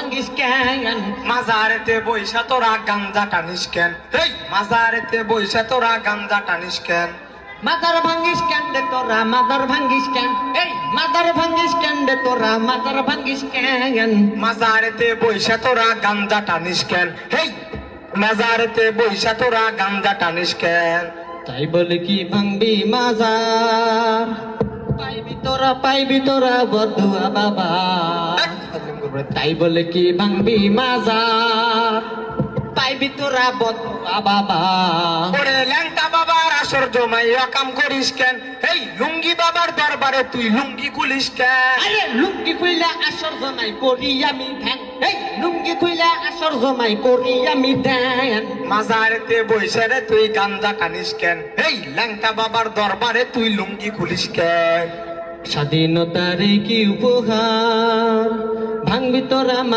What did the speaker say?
ভাঙ্গিস কেন? মাজারেতে বইসা তোরা গাঞ্জা টানিস কেন? এই মাজারেতে বইসা তোরা গাঞ্জা টানিস কেন? মাদার ভাঙ্গিস কেন রে তোরা, মাদার ভাঙ্গিস কেন? এই মাদার ভাঙ্গিস কেন রে তোরা, মাদার ভাঙ্গিস কেন? মাজারেতে বইসা তোরা গাঞ্জা টানিস কেন? এই মাজারেতে বইসা তোরা গাঞ্জা টানিস কেন? তাই বলে কি ভাঙবি মাজার? পাইবি তোরা বদুয়া বাবা। তাই বলে কি ভাঙবি মাজার? পাইবি তোরা বদুয়া বাবা। ওরে ল্যাংটা বাবার আসর জমাইয়া কাম করিস কেন? এই লুঙ্গি বাবার দরবারে তুই লুঙ্গি খুলিস কেন? আরে লুঙ্গি খুইলা আসর জমাই করি আমি ধ্যান। এই লুঙ্গি খুইলা আসর জমাই করি আমি ধ্যান। মাজারেতে বইসা রে তুই গাঞ্জা টানিস কেন? এই ল্যাংটা বাবার দরবারে তুই লুঙ্গি খুলিস কেন? স্বাধীনতার কি উপহার ভাঙবি তোরা